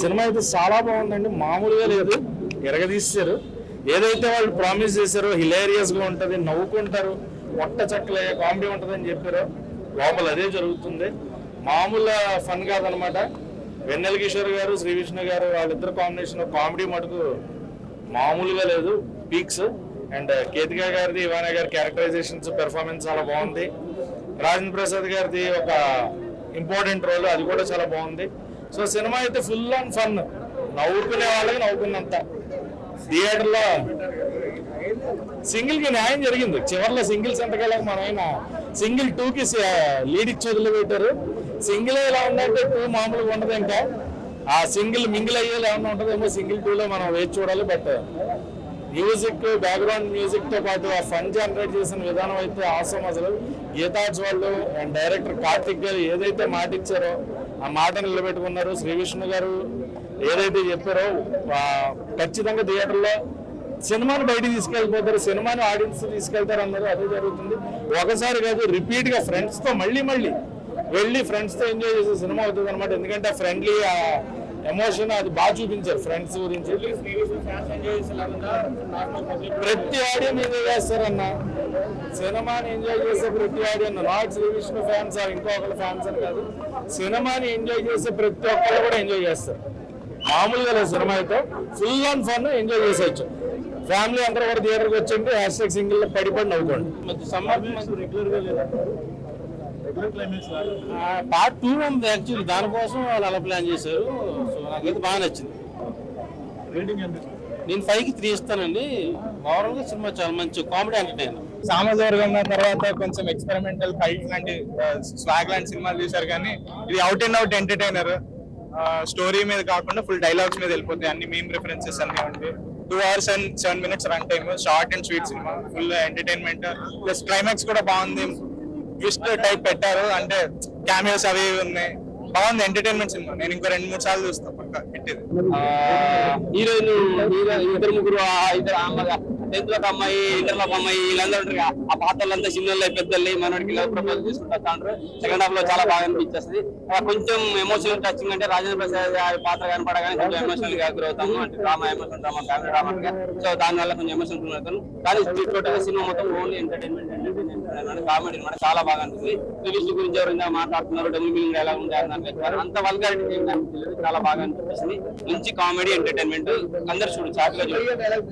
Cinema అయితే చాలా బాగుందండి, మామూలుగా లేదు. ఎరగదీశారు. ఏదైతే వాళ్ళు ప్రామిస్ చేశారో హిలేరియస్ గా ఉంటది, నవ్వుకుంటారు, పొట్ట చక్కలే కామెడీ ఉంటదని చెప్పారో లోపల అదే జరుగుతుంది. మామూలు ఫన్ కాదనమాట. వెన్నెల కిషోర్ గారు, శ్రీ విష్ణు గారు వాళ్ళిద్దరు కాంబినేషన్ కామెడీ మటుకు మామూలుగా లేదు, పీక్స్. అండ్ కేతికా గారిది, ఇవానా గారి క్యారెక్టరైజేషన్స్, పెర్ఫార్మెన్స్ చాలా బాగుంది. రాజేంద్ర ప్రసాద్ గారిది ఒక ఇంపార్టెంట్ రోల్, అది కూడా చాలా బాగుంది. సో సినిమా అయితే ఫుల్ అండ్ ఫన్, నవ్వుకునే వాళ్ళకి నవ్వుకున్నంత. థియేటర్లో సింగిల్ కి న్యాయం జరిగింది. చివరిలో సింగిల్ సంతకాలకు మనమైనా సింగిల్ 2కి లీడ్ ఇచ్చి వదిలిపెట్టారు. సింగిల్ ఎలా ఉందంటే 2 మామూలుగా ఉండదు. ఇంకా ఆ సింగిల్ మింగిల్ అయ్యేలా ఏమన్నా ఉంటుందేమో సింగిల్ 2లో మనం వేచి చూడాలి. బట్ మ్యూజిక్, బ్యాక్గ్రౌండ్ మ్యూజిక్ తో పాటు ఆ ఫన్ జనరేట్ చేసిన విధానం అయితే ఆసం. అసలు గీతాజ్ వాళ్ళు అండ్ డైరెక్టర్ కార్తిక్ గారు ఏదైతే మాట ఇచ్చారో ఆ మాట నిలబెట్టుకున్నారు. శ్రీ విష్ణు గారు ఏదైతే చెప్పారో ఖచ్చితంగా థియేటర్లో సినిమాని బయటికి తీసుకెళ్ళిపోతారు, సినిమాని ఆడియన్స్ తీసుకెళ్తారు అన్నారు. అదే జరుగుతుంది. ఒకసారి కాదు, రిపీట్ గా ఫ్రెండ్స్ తో మళ్ళీ వెళ్ళి ఫ్రెండ్స్ తో ఎంజాయ్ చేసే సినిమా అవుతుంది అనమాట. ఎందుకంటే ఫ్రెండ్లీ ఎమోషన్ అది బాగా చూపించారు ఫ్రెండ్స్ గురించి. ప్రతి ఆడియన్ ఎంజాయ్ చేస్తారన్న, సినిమాని ఎంజాయ్ చేసే ప్రతి ఆడియన్, నాట్ శ్రీ విష్ణు ఫ్యాన్స్ ఇంకొకరి ఫ్యాన్స్ అని కాదు, సినిమాని ఎంజాయ్ చేసే ప్రతి ఒక్కరు కూడా ఎంజాయ్ చేస్తారు. మామూలుగా లేదు. సినిమా అయితే ఫుల్ అండ్ ఫన్, ఎంజాయ్ చేసేయచ్చు. ఫ్యామిలీ అందరూ కూడా థియేటర్కి వచ్చండి. హ్యాష్ సింగిల్ పడిపడి నవ్వుకోండి. పార్ట్ 2 ఉంది యాక్చువల్లీ, దానికోసం వాళ్ళు అలా ప్లాన్ చేశారు. సో నాకైతే బాగా నచ్చింది. నేను 5కి 3 ఇస్తానండి. ఓవరాల్ గా సినిమా చాలా మంచి కామెడీ ఎంటర్టైన్. సామజవర్గం తర్వాత కొంచెం ఎక్స్పెరిమెంటల్ ఫైట్ లాంటి స్వాగ్ లాంటి సినిమాలు చూసారు, కానీ ఇది out and out entertainer. Story మీద కాకుండా ఫుల్ డైలాగ్స్ మీద వెళ్ళిపోతాయి. అన్ని మీమ్ రిఫరెన్సెస్ అన్ని ఉంటాయి. 2 hours and 7 minutes run time, short and sweet cinema, full entertainment. Plus climax కూడా బాగుంది, ట్విస్ట్ టైప్ పెట్టారు, అంటే క్యామియోస్ అవి ఉన్నాయి. బాగుంది ఎంటర్టైన్మెంట్ సినిమా. నేను ఇంకో 2-3 సార్లు చూస్తాను పక్క పెట్టేది. హీరోయిన్ ఇద్దరు ముగ్గురు, ఇద్దరు 10th లో ఒక అమ్మాయి, ఇంటర్లో ఒక అమ్మాయి, వీళ్ళందరూ ఉంటారు. ఆ పాత్రలంతా చిన్నోళ్ళు పెద్దోళ్ళు మనోడికి లవ్ ప్రపోజ్ చేసుకుంటా ఉంటారు. సెకండ్ హాఫ్ లో చాలా బాగా అనిపించేస్తుంది. కొంచెం ఎమోషనల్ టచింగ్, అంటే రాజేంద్ర ప్రసాద్ పాత్ర కనపడగానే కొంచెం ఎమోషనల్ గా గురవుతాము. అంటే drama, emotional drama, family drama. So దాని వల్ల కొంచెం ఎమోషనల్ అవుతాను. కానీ టోటల్ సినిమా మొత్తం ఓన్లీ ఎంటర్టైన్మెంట్ కామెడీ అనమాట. చాలా బాగా అనిపిస్తుంది. రిలీజ్ గురించి ఎవరైనా మాట్లాడుతున్నారు, డబుల్ మీనింగ్ ఎలా ఉండాలి, అంత వల్గారిటీ చాలా బాగా అనిపిస్తుంది. మంచి కామెడీ ఎంటర్టైన్మెంట్, అందరు చూడు చాట్గా డైలాగ్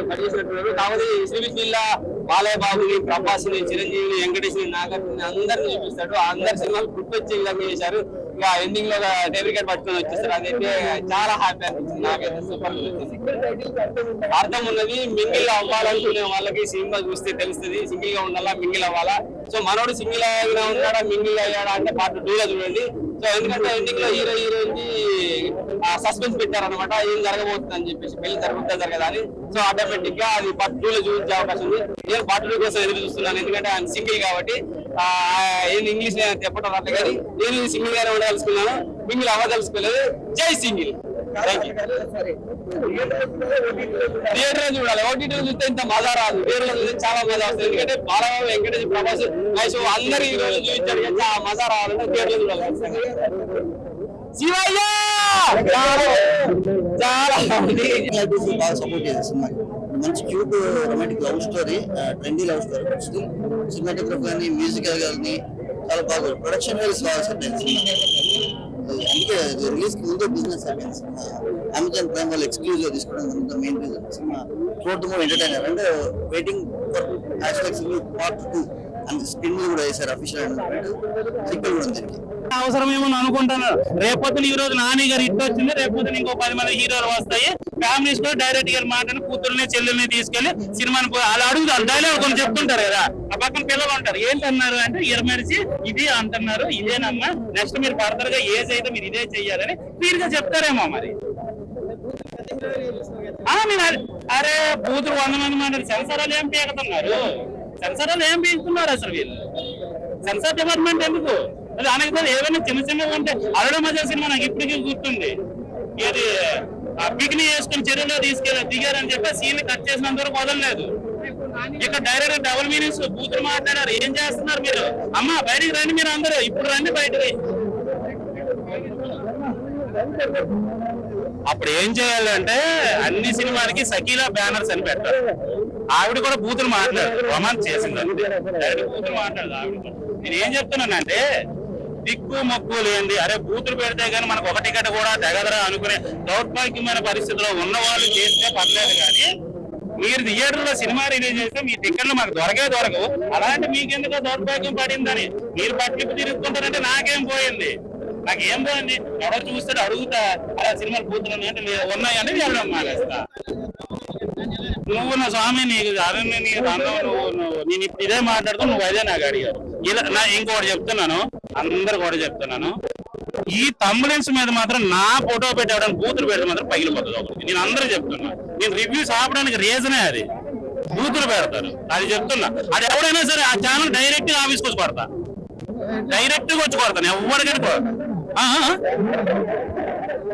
కట్ చేసినట్టు. కాకపోతే శ్రీవిష్ణుల బాలయ్య బాబుని, ప్రభాస్ని, చిరంజీవిని, వెంకటేష్ని, నాగార్జున అందరిని చూపిస్తాడు. అందరి సినిమాలు గుర్తొచ్చే విధంగా చేశారు. ఇంకా ఎండింగ్ లో టేబుల్ కార్డ్ పట్టుకొని వచ్చేస్తారు. అదైతే చాలా హ్యాపీ అనిపించింది నాకైతే. సూపర్ అర్థం ఉన్నది. మింగిల్ అవ్వాలనుకునే వాళ్ళకి సినిమా చూస్తే తెలుస్తుంది. సింగిల్ గా ఉండాలా, మింగిల్ అవ్వాలా. సో మనోడు సింగిల్ అయినా ఉన్నాడా, మింగిల్ అయ్యాడా అంటే పార్ట్ 2 లో చూడండి. సో ఎందుకంటే ఎండింగ్ లో హీరోయిన్ సస్పెన్స్ పెట్టారనమాట, ఏం జరగబోతుంది అని చెప్పేసి, పెళ్లి జరగదా అని. సో ఆటోమేటిక్ గా అది పార్ట్ 2 లో చూపించే అవకాశం ఉంది. నేను పార్ట్ 2 కోసం ఎదురు చూస్తున్నాను, ఎందుకంటే ఆయన సింగిల్ కాబట్టి. ఏం ఇంగ్లీష్ చెప్పడం అట్లా, కానీ నేను సింగిల్ గానే ఉండదలుచుకున్నాను, మింగిల్ అవ్వదలుచుకోలేదు. జై సింగిల్. థియేటర్ చూడాలి, ఓటీటీలో చూస్తే ఇంత మజా రాదు. థియేటర్ చూస్తే చాలా మజా వస్తుంది. ఎందుకంటే బాలయ్య, వెంకటేష్, ప్రభాస్, అందరు ఈ రోజు చూపించారు కదా, ఆ మజా రావాలంటే థియేటర్ చూడాలి. శివయ్య చాలా బాగా సపోర్ట్ చేశారు సినిమాకి. మంచి cute romantic love story, trendy love story. Cinematography కానీ, మ్యూజికల్ కానీ చాలా బాగా, ప్రొడక్షన్ వైజ్ బాగా సెట్ అయింది సినిమా. అందుకే రిలీజ్ కి ముందే బిజినెస్ అయిపోయింది సినిమా. అమెజాన్ ప్రైమ్ వాళ్ళు ఎక్స్క్లూజివ్ తీసుకోవడం మెయిన్ రీజన్. సినిమా త్రూఅవుట్ ది మూవీ ఎంటర్టైనర్, అంటే waiting for part 2 and screen కూడా వేశారు అఫీషియల్ అనౌన్స్మెంట్. సీక్వెల్ కూడా ఉంది. అవసరమేమో అనుకుంటున్నారు. రేపొద్దున ఈ రోజు నాని గారు హిట్ వచ్చింది, రేపొద్దున ఇంకో 10 మంది హీరోలు వస్తాయి. ఫ్యామిలీస్ తో డైరెక్ట్ గా మాట్లాడి కూతుర్ని, చెల్లెల్ని తీసుకెళ్లి సినిమాని అలా అడుగుతారు. డైలాగ్ కొన్ని చెప్తుంటారు కదా, ఆ పక్కన పిల్లలు ఉంటారు. ఏంటన్నారు అంటే ఇరమరిచి ఇది అంటున్నారు, ఇదేనమ్మా, నెక్స్ట్ మీరు ఫర్దర్ గా ఏజ్ అయితే మీరు ఇదే చెయ్యాలని క్లియర్ గా చెప్తారేమో మరి. అరే కూతురు 100 మంది మాట్లాడి సెన్సారాలు ఏం పీకుతున్నారు, సెన్సారాలు ఏం పీకుతున్నారు అసలు వీళ్ళు. సెన్సార్ డిపార్ట్మెంట్ ఎందుకు? అది అనగా ఏమైనా చిన్న చిన్నగా ఉంటే అరవడం మధ్య సినిమా నాకు ఇప్పటికీ గుర్తుంది. ఇది పిక్ని వేసుకుని చెరువులో దిగారని చెప్పి సీన్ కట్ చేసినంత వరకు వదలలేదు. ఇక్కడ డైరెక్ట్ డబుల్ మీనింగ్స్ బూతులు మాట్లాడారు. ఏం చేస్తున్నారు మీరు? అమ్మ బయటికి రండి, మీరు అందరూ ఇప్పుడు రండి బయటకి. అప్పుడు ఏం చేయాలంటే అన్ని సినిమాలకి సకీలా బ్యానర్స్ అని పెట్టారు. ఆవిడ కూడా బూతులు మాట్లాడదు, రొమాన్స్ చేసిందంటే డైరెక్ట్ బూతులు మాట్లాడదు ఆవిడ కూడా. నేను ఏం చెప్తున్నానంటే దిక్కు మొక్కు లేండి, అరే బూతులు పెడితే కానీ మనకు ఒక టికెట్ కూడా తెగదరా అనుకునే దౌర్భాగ్యమైన పరిస్థితిలో ఉన్న వాళ్ళు చేస్తే పర్లేదు. కానీ మీరు థియేటర్లో సినిమా రిలీజ్ చేస్తే మీ టికెట్లు మాకు దొరకవు. అలాంటి మీకెందుకో దౌర్భాగ్యం పడిందని మీరు పట్లిప్పు తిరుగుతుంటారంటే నాకేం పోయింది, నాకేం పోయింది. ఎవరో చూస్తాడు అడుగుతా అలా సినిమాలు బూతులు ఉన్నాయంటే ఉన్నాయని వెళ్ళడం మానేస్తా. నువ్వు నా స్వామి నీకు నేను ఇప్పుడు ఇదే మాట్లాడుతూ నువ్వు అదే నాకు అడిగారు. ఇలా నా ఇంకోటి చెప్తున్నాను, అందరు కూడా చెప్తున్నాను, ఈ థంబ్నెయిల్స్ మీద మాత్రం నా ఫోటో పెట్టేవాడని బూతులు పెడితే మాత్రం పగిలిపోతుంది ఒకటి. నేను అందరూ చెప్తున్నా, నేను రివ్యూస్ ఆపడానికి రీజనే అది, బూతులు పెడతారు అది చెప్తున్నా. అది ఎవడైనా సరే ఆ ఛానల్ డైరెక్ట్ గా ఆఫీస్కి వచ్చి కొడతా, డైరెక్ట్ గా వచ్చి కొడతాను ఎవరికైనా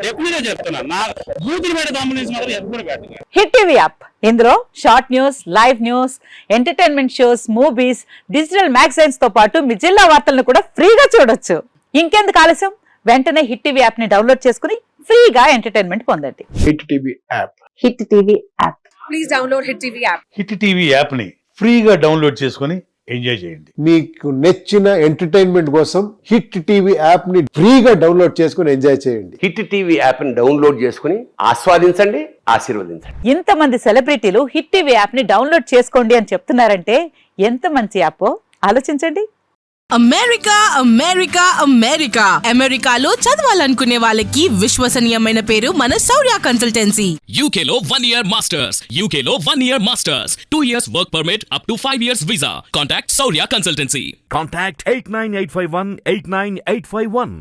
డెఫినెట్ గా చెప్తున్నాను. నా బూతులు పెట్టే థంబ్నెయిల్స్ మాత్రం ఎప్పుడు పెట్టను. హిట్ టీవీ యాప్, ఇందులో short news, live news, entertainment shows, movies, digital magazines తో పాటు మీ జిల్లా వార్తలను కూడా ఫ్రీగా చూడొచ్చు. ఇంకెందుకు ఆలస్యం, వెంటనే హిట్ టీవీ యాప్ ని డౌన్లోడ్ చేసుకుని ఫ్రీగా ఎంటర్టైన్మెంట్ పొందండి. Hit TV app, hit TV app, please download hit TV app. Hit TV app ని ఫ్రీగా డౌన్లోడ్ చేసుకొని ఎంజాయ్ చేయండి. మీకు నచ్చిన ఎంటర్టైన్మెంట్ కోసం హిట్ టీవీ యాప్ ని ఫ్రీగా డౌన్లోడ్ చేసుకుని ఎంజాయ్ చేయండి. హిట్ టీవీ యాప్ ని డౌన్లోడ్ చేసుకుని ఆస్వాదించండి, ఆశీర్వదించండి. ఇంతమంది సెలబ్రిటీలు హిట్ టీవీ యాప్ ని డౌన్లోడ్ చేసుకోండి అని చెప్తున్నారంటే ఎంత మంచి యాప్ ఆలోచించండి. అమెరికా అమెరికా అమెరికా అమెరికాలో చదవాలనుకునే వాళ్ళకి విశ్వసనీయమైన పేరు మన శౌర్య కన్సల్టెన్సీ. UK లో 1 year masters, UK లో 1 year masters, 2 years work permit up to 5 years visa. Contact Saurya Consultancy. Contact 89851 89851.